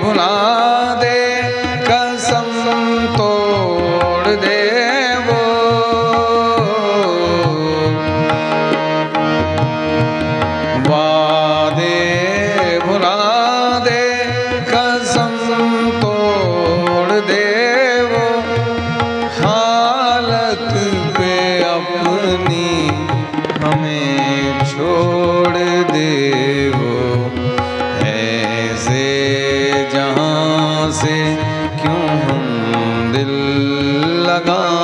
भुला दे कसम तोड़ दे वो, वादे भुला दे कसम तोड़ दे वो, हालत पे अपनी हमें छोड़ दे वो, ऐसे जहां से क्यों हम दिल लगा